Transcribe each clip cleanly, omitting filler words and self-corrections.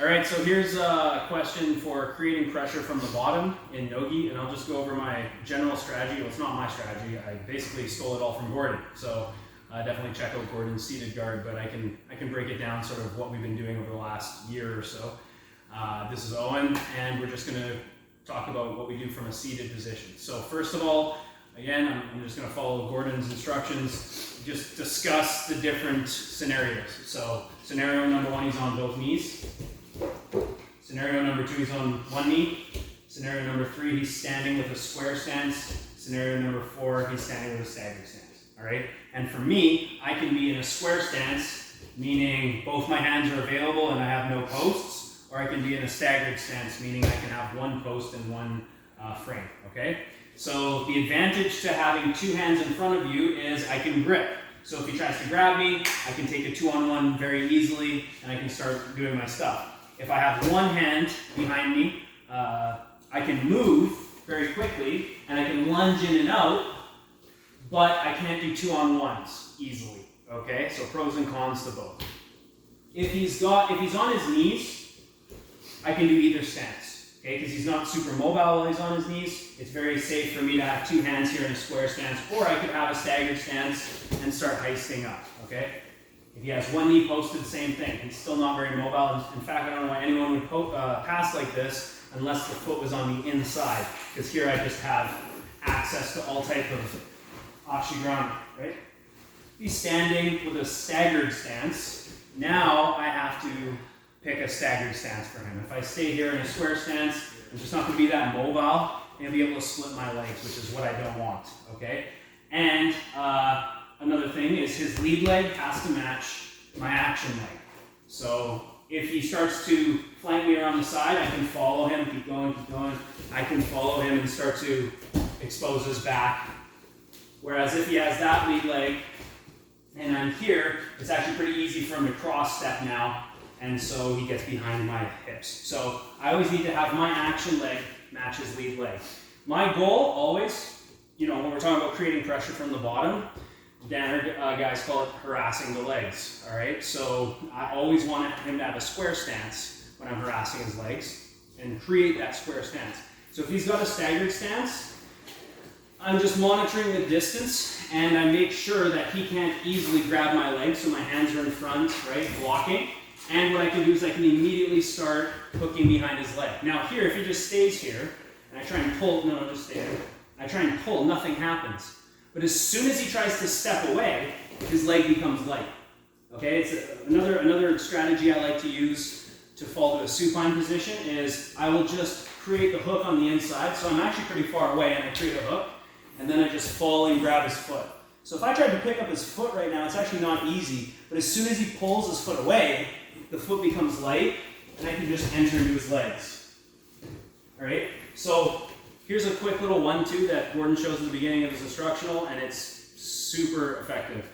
All right, so here's a question for creating pressure from the bottom in Nogi, and I'll just go over my general strategy. Well, it's not my strategy. I basically stole it all from Gordon. So definitely check out Gordon's seated guard, but I can break it down sort of what we've been doing over the last year or so. This is Owen, and we're just going to talk about what we do from a seated position. So first of all, again, I'm just going to follow Gordon's instructions, just discuss the different scenarios. So scenario number one, he's on both knees. Scenario number two, he's on one knee. Scenario number three, he's standing with a square stance. Scenario number four, he's standing with a staggered stance. All right? And for me, I can be in a square stance, meaning both my hands are available and I have no posts, or I can be in a staggered stance, meaning I can have one post and one frame. Okay? So the advantage to having two hands in front of you is I can grip. So if he tries to grab me, I can take a 2-on-1 very easily, and I can start doing my stuff. If I have one hand behind me, I can move very quickly, and I can lunge in and out, but I can't do 2-on-1s easily, okay? So pros and cons to both. If he's on his knees, I can do either stance, okay? Because he's not super mobile while he's on his knees. It's very safe for me to have two hands here in a square stance, or I could have a staggered stance and start heisting up, okay? If he has one knee posted, same thing. He's still not very mobile. In fact, I don't know why anyone would pass like this unless the foot was on the inside, because here I just have access to all type of ashigarami, right? If he's standing with a staggered stance, now I have to pick a staggered stance for him. If I stay here in a square stance, I'm just not going to be that mobile, and I'll be able to split my legs, which is what I don't want, okay? And another thing is his lead leg has to match my action leg. So if he starts to flank me around the side, I can follow him, keep going. I can follow him and start to expose his back. Whereas if he has that lead leg and I'm here, it's actually pretty easy for him to cross step now, and so he gets behind my hips. So I always need to have my action leg match his lead leg. My goal always, when we're talking about creating pressure from the bottom, Danner guys call it harassing the legs, all right? So I always want him to have a square stance when I'm harassing his legs and create that square stance. So if he's got a staggered stance, I'm just monitoring the distance and I make sure that he can't easily grab my legs, so my hands are in front, right, blocking. And what I can do is I can immediately start hooking behind his leg. Now here, if he just stays here and I try and pull, no, just stay there. I try and pull, nothing happens. But as soon as he tries to step away, his leg becomes light. Okay, it's another strategy I like to use to fall to a supine position is I will just create the hook on the inside. So I'm actually pretty far away and I create a hook, and then I just fall and grab his foot. So if I tried to pick up his foot right now, it's actually not easy, but as soon as he pulls his foot away, the foot becomes light, and I can just enter into his legs. All right, so here's a quick little 1-2 that Gordon shows at the beginning of his instructional, and it's super effective.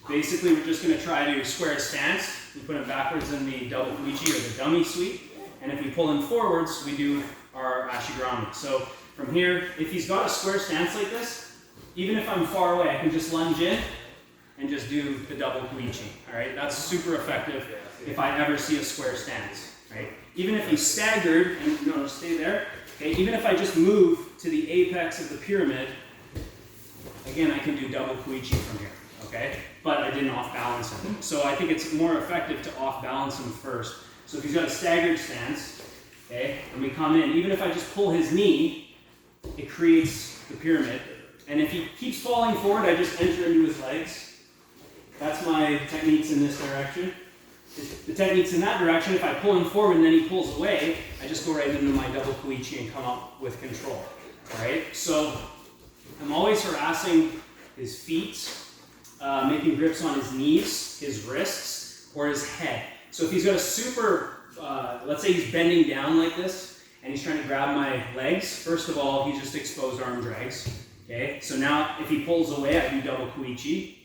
Basically, we're just going to try to square his stance. We put him backwards in the double kuichi or the dummy sweep, and if we pull him forwards, we do our ashigarami. So from here, if he's got a square stance like this, even if I'm far away, I can just lunge in and just do the double kuichi. All right, that's super effective if I ever see a square stance. Right? Even if he's staggered, and stay there. Okay, even if I just move to the apex of the pyramid, again, I can do double kuichi from here, okay? But I didn't off-balance him. So I think it's more effective to off-balance him first. So if he's got a staggered stance, okay, and we come in, even if I just pull his knee, it creates the pyramid. And if he keeps falling forward, I just enter into his legs. That's my techniques in this direction. The technique's in that direction. If I pull him forward and then he pulls away, I just go right into my double kuichi and come up with control. All right? So I'm always harassing his feet, making grips on his knees, his wrists, or his head. So if he's got a super, let's say he's bending down like this, and he's trying to grab my legs, first of all, he just exposed arm drags. Okay? So now if he pulls away, I do double kuichi.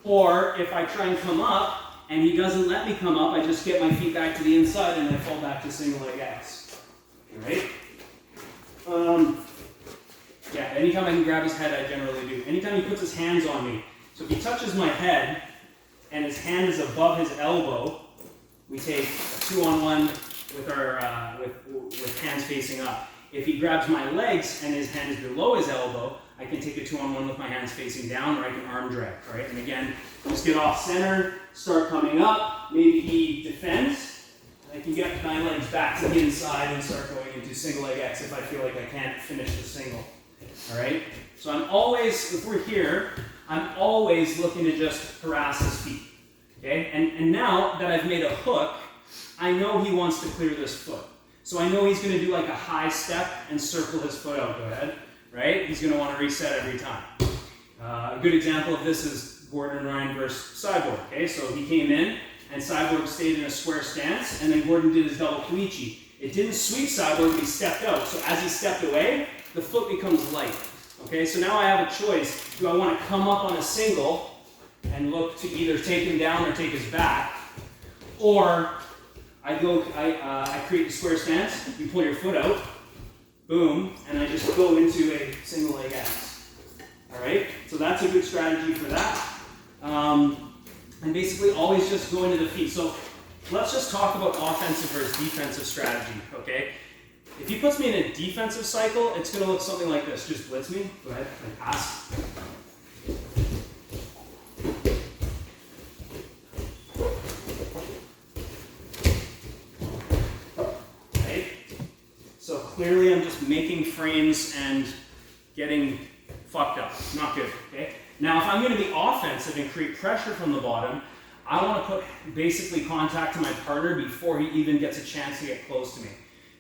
Or if I try and come up, and he doesn't let me come up, I just get my feet back to the inside and I fall back to single leg X. Alright? Anytime I can grab his head, I generally do. Anytime he puts his hands on me. So if he touches my head and his hand is above his elbow, we take a 2-on-1 with hands facing up. If he grabs my legs and his hand is below his elbow, I can take a 2-on-1 with my hands facing down, or I can arm drag, all right? And again, just get off center, start coming up, maybe he defends, and I can get my legs back to the inside and start going into single leg X if I feel like I can't finish the single, all right? So I'm always, if we're here, I'm always looking to just harass his feet, okay? And now that I've made a hook, I know he wants to clear this foot. So I know he's going to do like a high step and circle his foot out, go ahead, right? He's going to want to reset every time. A good example of this is Gordon Ryan versus Cyborg, okay? So he came in, and Cyborg stayed in a square stance, and then Gordon did his double Koichi. It didn't sweep Cyborg, but he stepped out. So as he stepped away, the foot becomes light, okay? So now I have a choice. Do I want to come up on a single and look to either take him down or take his back, or I create the square stance, you pull your foot out, boom, and I just go into a single leg X. All right, so that's a good strategy for that. And basically always just go into the feet. So let's just talk about offensive versus defensive strategy, okay? If he puts me in a defensive cycle, it's gonna look something like this. Just blitz me, go ahead, and pass. Clearly, I'm just making frames and getting fucked up. Not good, okay? Now, if I'm going to be offensive and create pressure from the bottom, I want to put basically contact to my partner before he even gets a chance to get close to me.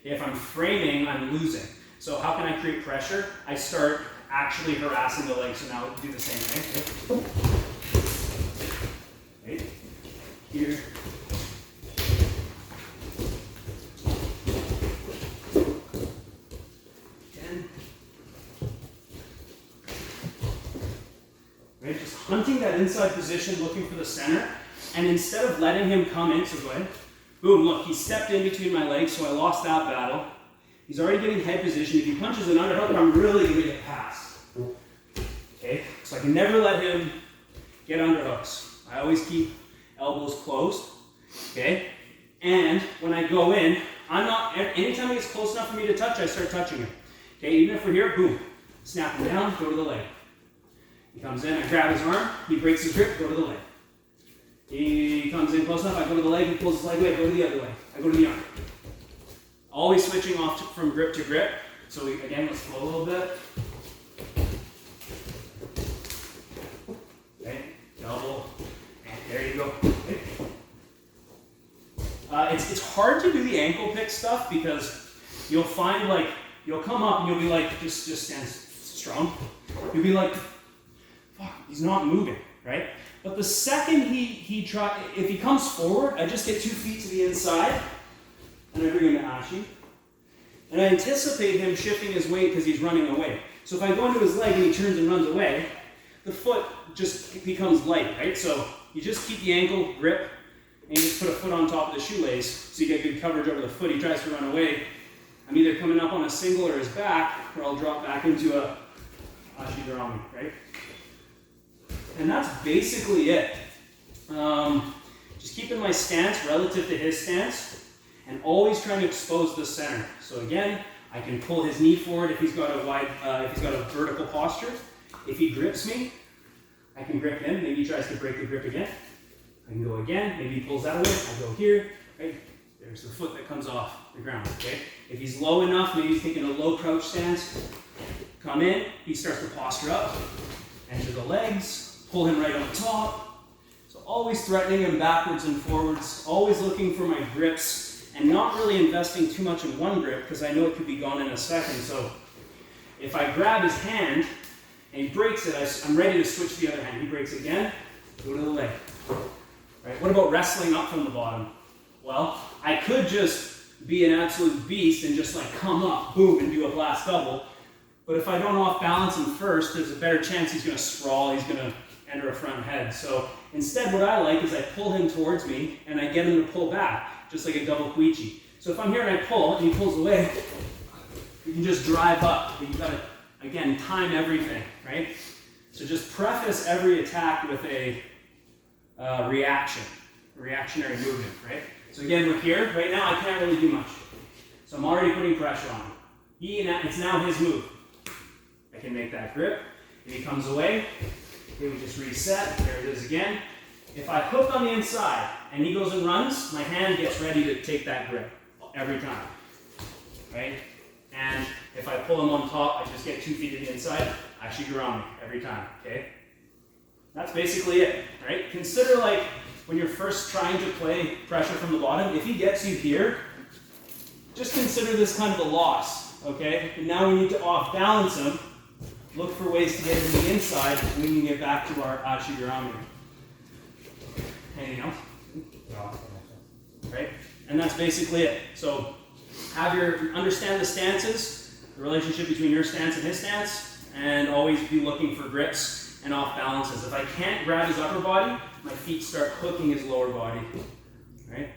If I'm framing, I'm losing. So how can I create pressure? I start actually harassing the leg. So now do the same thing. Okay. Right. Here. Right, just hunting that inside position, looking for the center, and instead of letting him come in, so go ahead, boom, look, he stepped in between my legs, so I lost that battle. He's already getting head position. If he punches an underhook, I'm really going to get past. Okay, so I can never let him get underhooks. I always keep elbows closed, okay? And when I go in, anytime he gets close enough for me to touch, I start touching him. Okay, even if we're here, boom, snap him down, go to the leg. He comes in, I grab his arm, he breaks his grip, go to the leg. He comes in close enough, I go to the leg, he pulls his leg away, I go to the other leg. I go to the arm. Always switching off from grip to grip. So again, let's flow a little bit. Okay, double, and there you go. Okay. It's hard to do the ankle pick stuff because you'll find like, you'll come up and you'll be like, just stand strong. You'll be like, he's not moving, right? But the second if he comes forward, I just get 2 feet to the inside, and I bring him to Ashi. And I anticipate him shifting his weight because he's running away. So if I go into his leg and he turns and runs away, the foot just becomes light, right? So you just keep the ankle grip, and you just put a foot on top of the shoelace, so you get good coverage over the foot. He tries to run away. I'm either coming up on a single or his back, or I'll drop back into a Ashi Darami, right? And that's basically it. Just keeping my stance relative to his stance and always trying to expose the center. So again, I can pull his knee forward if he's got a vertical posture. If he grips me, I can grip him. Maybe he tries to break the grip again. I can go again. Maybe he pulls that away. I go here. Right? There's the foot that comes off the ground. Okay? If he's low enough, maybe he's taking a low crouch stance. Come in. He starts to posture up. Enter the legs. Pull him right on top. So always threatening him backwards and forwards, always looking for my grips, and not really investing too much in one grip because I know it could be gone in a second. So if I grab his hand and he breaks it, I'm ready to switch the other hand. He breaks again, go to the leg. Right? What about wrestling up from the bottom? Well, I could just be an absolute beast and just like come up, boom, and do a blast double. But if I don't off balance him first, there's a better chance he's going to sprawl, he's going to enter a front head. So instead what I like is I pull him towards me and I get him to pull back, just like a double Koichi. So if I'm here and I pull and he pulls away, you can just drive up. But you've got to, again, time everything, right? So just preface every attack with a reactionary movement, right? So again, we're here. Right now, I can't really do much. So I'm already putting pressure on him. It's now his move. I can make that grip. If he comes away, okay, we just reset. There it is again. If I hook on the inside and he goes and runs, my hand gets ready to take that grip every time. Right? And if I pull him on top, I just get 2 feet to the inside, Ashigurami every time. Okay? That's basically it. Right? Consider like when you're first trying to play pressure from the bottom, if he gets you here, just consider this kind of a loss. Okay? And now we need to off balance him. Look for ways to get him to the inside and we can get back to our Ashigurami. Anything else? Right? And that's basically it. So understand the stances, the relationship between your stance and his stance, and always be looking for grips and off balances. If I can't grab his upper body, my feet start hooking his lower body. Right?